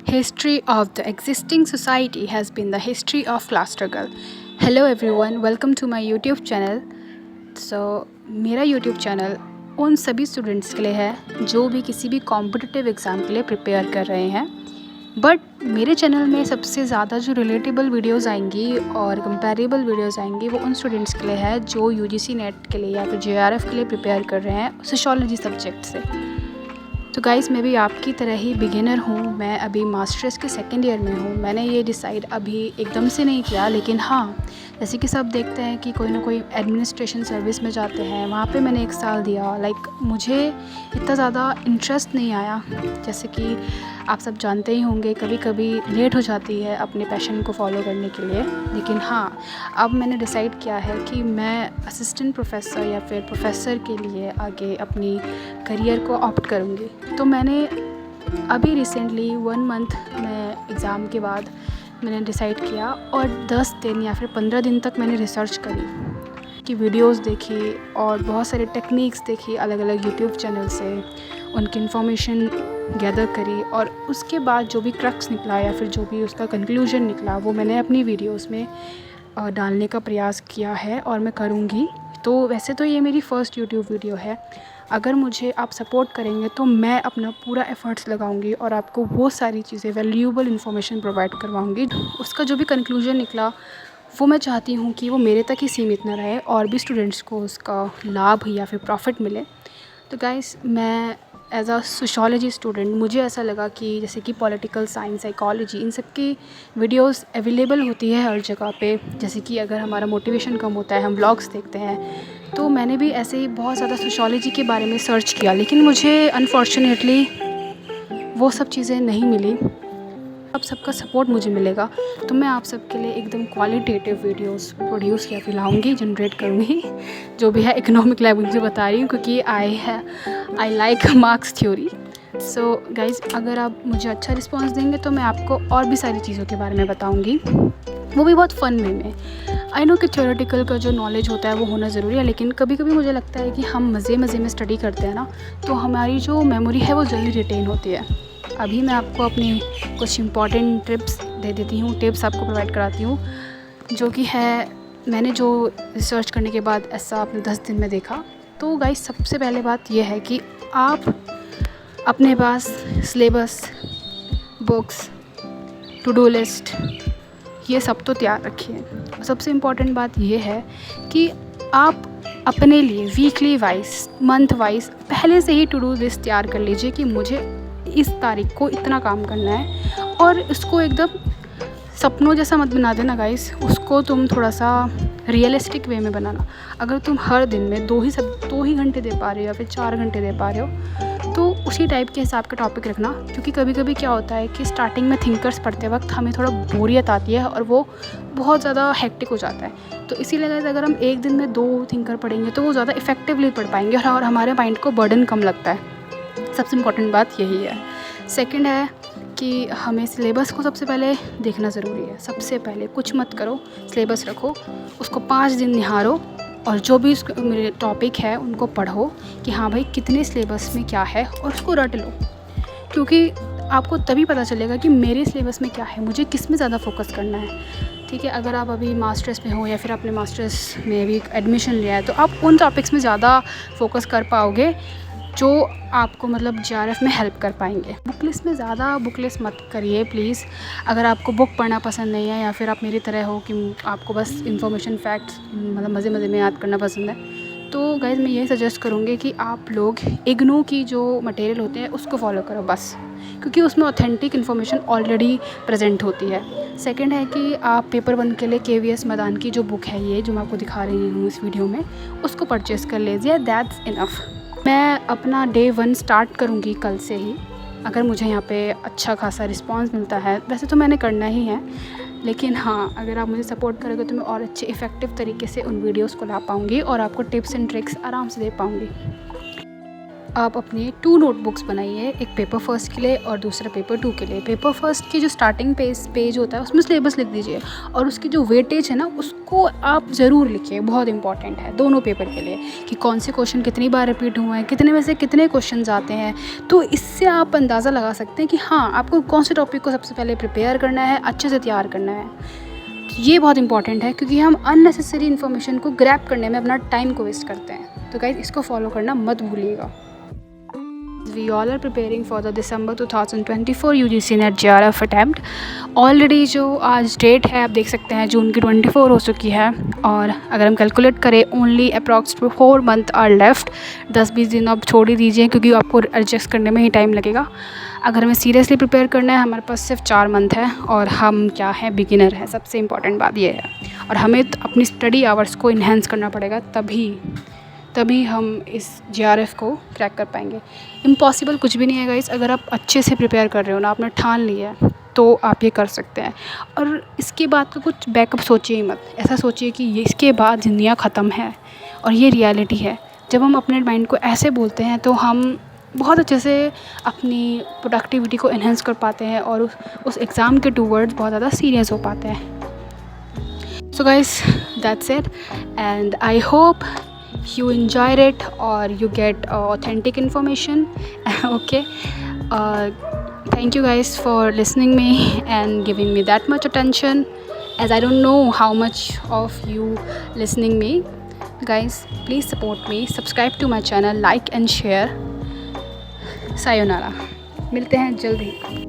History of the existing society has been the history of class struggle. Hello everyone, welcome to my YouTube channel. मेरा YouTube channel उन सभी students के लिए है जो भी किसी भी कॉम्पिटिटिव एग्ज़ाम के लिए प्रिपेयर कर रहे हैं। बट मेरे चैनल में सबसे ज़्यादा जो रिलेटेबल वीडियोस आएंगी और कंपैरेबल वीडियोस आएंगी वो उन स्टूडेंट्स के लिए है जो UGC नेट के लिए या फिर JRF के लिए प्रिपेयर कर रहे हैं सोशियोलॉजी सब्जेक्ट से। तो गाइस, मैं भी आपकी तरह ही बिगिनर हूँ। मैं अभी मास्टर्स के सेकेंड ईयर में हूँ। मैंने ये डिसाइड अभी एकदम से नहीं किया, लेकिन हाँ, जैसे कि सब देखते हैं कि कोई ना कोई एडमिनिस्ट्रेशन सर्विस में जाते हैं, वहाँ पे मैंने 1 साल दिया। मुझे इतना ज़्यादा इंटरेस्ट नहीं आया। जैसे कि आप सब जानते ही होंगे, कभी कभी लेट हो जाती है अपने पैशन को फॉलो करने के लिए। लेकिन हाँ, अब मैंने डिसाइड किया है कि मैं असिस्टेंट प्रोफेसर या फिर प्रोफेसर के लिए आगे अपनी करियर को ऑप्ट करूँगी। तो मैंने अभी रिसेंटली 1 मंथ में एग्ज़ाम के बाद मैंने डिसाइड किया और 10 दिन या फिर 15 दिन तक मैंने रिसर्च करी कि वीडियोस देखी और बहुत सारे टेक्निक्स देखी अलग अलग यूट्यूब चैनल से, उनकी इन्फॉर्मेशन गैदर करी और उसके बाद जो भी क्रक्स निकला या फिर जो भी उसका कंक्लूजन निकला वो मैंने अपनी वीडियोस में डालने का प्रयास किया है और मैं करूँगी। तो वैसे तो ये मेरी फ़र्स्ट यूट्यूब वीडियो है। अगर मुझे आप सपोर्ट करेंगे तो मैं अपना पूरा एफ़र्ट्स लगाऊंगी और आपको वो सारी चीज़ें वैल्यूएबल इन्फॉर्मेशन प्रोवाइड करवाऊंगी। उसका जो भी कंक्लूजन निकला वो मैं चाहती हूँ कि वो मेरे तक ही सीमित ना रहे और भी स्टूडेंट्स को उसका लाभ या फिर प्रॉफिट मिले। तो गाइस, मैं एज़ अ सोशियोलॉजी स्टूडेंट मुझे ऐसा लगा कि जैसे कि पॉलिटिकल साइंस, साइकोलॉजी, इन सब की वीडियोस अवेलेबल होती है हर जगह पे। जैसे कि अगर हमारा मोटिवेशन कम होता है, हम ब्लॉग्स देखते हैं, तो मैंने भी ऐसे ही बहुत ज़्यादा सोशियोलॉजी के बारे में सर्च किया, लेकिन मुझे अनफॉर्चुनेटली वो सब चीज़ें नहीं मिली। अब सबका सपोर्ट मुझे मिलेगा तो मैं आप सबके लिए एकदम क्वालिटेटिव वीडियोस प्रोड्यूस या फिर लाऊंगी, जनरेट करूँगी। जो भी है इकोनॉमिक लैंग्वेज से बता रही हूँ क्योंकि I like marks theory. So guys, अगर आप मुझे अच्छा रिस्पांस देंगे तो मैं आपको और भी सारी चीज़ों के बारे में बताऊँगी, वो भी बहुत फ़न वे में। आई नो कि थ्योरेटिकल का जो नॉलेज होता है वो होना ज़रूरी है, लेकिन कभी कभी मुझे लगता है कि हम मज़े मज़े में स्टडी करते हैं ना, तो हमारी जो मेमोरी है वो जल्दी रिटेन होती है। अभी मैं आपको अपनी कुछ इम्पॉर्टेंट टिप्स दे देती हूँ, टिप्स आपको प्रोवाइड कराती हूँ, जो कि है मैंने जो रिसर्च करने के बाद ऐसा अपने 10 दिन में देखा। तो गाइस, सबसे पहले बात यह है कि आप अपने पास syllabus, books, to do list, ये सब तो तैयार रखिए। सबसे इम्पॉर्टेंट बात यह है कि आप अपने लिए वीकली वाइज, मंथ वाइज पहले से ही टू डू लिस्ट तैयार कर लीजिए कि मुझे इस तारीख को इतना काम करना है। और इसको एकदम सपनों जैसा मत बना देना गाइस, उसको तुम थोड़ा सा रियलिस्टिक वे में बनाना। अगर तुम हर दिन में 2 ही घंटे दे पा रहे हो या फिर 4 घंटे दे पा रहे हो तो उसी टाइप के हिसाब का टॉपिक रखना। क्योंकि कभी कभी क्या होता है कि स्टार्टिंग में थिंकर्स पढ़ते वक्त हमें थोड़ा बोरियत आती है और वो बहुत ज़्यादा हेक्टिक हो जाता है। तो इसीलिए गाइस, अगर हम एक दिन में 2 थिंकर पढ़ेंगे तो वो ज़्यादा इफेक्टिवली पढ़ पाएंगे और हमारे माइंड को बर्डन कम लगता है। सबसे इम्पॉर्टेंट बात यही है। सेकंड है कि हमें सिलेबस को सबसे पहले देखना ज़रूरी है। सबसे पहले कुछ मत करो, सिलेबस रखो, उसको 5 दिन निहारो और जो भी मेरे टॉपिक है उनको पढ़ो कि हाँ भाई कितने सिलेबस में क्या है और उसको रट लो। क्योंकि आपको तभी पता चलेगा कि मेरे सिलेबस में क्या है, मुझे किस में ज़्यादा फोकस करना है। ठीक है, अगर आप अभी मास्टर्स में हो या फिर आपने मास्टर्स में भी एडमिशन लिया है तो आप उन टॉपिक्स में ज़्यादा फोकस कर पाओगे जो आपको मतलब JRF में हेल्प कर पाएंगे। बुक लिस्ट में ज़्यादा बुक लिस्ट मत करिए प्लीज़। अगर आपको बुक पढ़ना पसंद नहीं है या फिर आप मेरी तरह हो कि आपको बस इन्फॉर्मेशन, फैक्ट्स मतलब मज़े मज़े में याद करना पसंद है, तो गाइज़ मैं यही सजेस्ट करूँगी कि आप लोग इग्नू की जो मटेरियल होते हैं उसको फॉलो करो बस, क्योंकि उसमें ऑथेंटिक इन्फॉर्मेशन ऑलरेडी प्रेजेंट होती है। सेकंड है कि आप पेपर 1 के लिए KVS मदान की जो बुक है, ये जो मैं आपको दिखा रही हूँ इस वीडियो में, उसको परचेज़ कर लीजिए, दैट्स इनफ। मैं अपना डे 1 स्टार्ट करूँगी कल से ही। अगर मुझे यहाँ पे अच्छा खासा रिस्पांस मिलता है, वैसे तो मैंने करना ही है, लेकिन हाँ, अगर आप मुझे सपोर्ट करोगे तो मैं और अच्छे इफ़ेक्टिव तरीके से उन वीडियोस को ला पाऊँगी और आपको टिप्स एंड ट्रिक्स आराम से दे पाऊँगी। आप अपने 2 नोटबुक्स बनाइए, एक पेपर फर्स्ट के लिए और दूसरा पेपर 2 के लिए। पेपर फर्स्ट की जो स्टार्टिंग पेज होता है उसमें सिलेबस लिख दीजिए और उसकी जो वेटेज है ना उसको आप ज़रूर लिखिए, बहुत इंपॉर्टेंट है दोनों पेपर के लिए कि कौन से क्वेश्चन कितनी बार रिपीट हुए हैं, कितने में से कितने क्वेश्चन आते हैं। तो इससे आप अंदाज़ा लगा सकते हैं कि हाँ, आपको कौन से टॉपिक को सबसे पहले प्रिपेयर करना है, अच्छे से तैयार करना है। ये बहुत इंपॉर्टेंट है क्योंकि हम अननेसेसरी इन्फॉर्मेशन को ग्रैब करने में अपना टाइम को वेस्ट करते हैं। तो गाइस, इसको फॉलो करना मत भूलिएगा। We all are preparing for the December 2024 UGC net JRF attempt. Already जो आज डेट है आप देख सकते हैं जून की 24 हो चुकी है और अगर हम कैलकुलेट करें only approx 4 month are left. 10-20 दिन आप छोड़ ही दीजिए क्योंकि आपको एडजस्ट करने में ही टाइम लगेगा। अगर हमें सीरियसली प्रिपेयर करना है हमारे पास सिर्फ 4 मंथ है और हम क्या है, बिगिनर है। सबसे इम्पॉर्टेंट बात ये है और हमें अपनी स्टडी आवर्स को इन्हेंस करना पड़ेगा, तभी हम इस JRF को क्रैक कर पाएंगे। इम्पॉसिबल कुछ भी नहीं है गाइस। अगर आप अच्छे से प्रिपेयर कर रहे हो ना, आपने ठान लिया है तो आप ये कर सकते हैं। और इसके बाद का कुछ बैकअप सोचिए ही मत। ऐसा सोचिए कि ये इसके बाद दुनिया ख़त्म है और ये रियलिटी है। जब हम अपने माइंड को ऐसे बोलते हैं तो हम बहुत अच्छे से अपनी प्रोडक्टिविटी को इन्हेंस कर पाते हैं और उस एग्ज़ाम के टूवर्ड्स बहुत ज़्यादा सीरियस हो पाते हैं। So guys, that's it and I hope you enjoyed it or you get authentic information. Okay, thank you guys for listening me and giving me that much attention, as I don't know how much of you listening me. Guys, please support me, subscribe to my channel, like and share. Sayonara, मिलते हैं जल्द ही।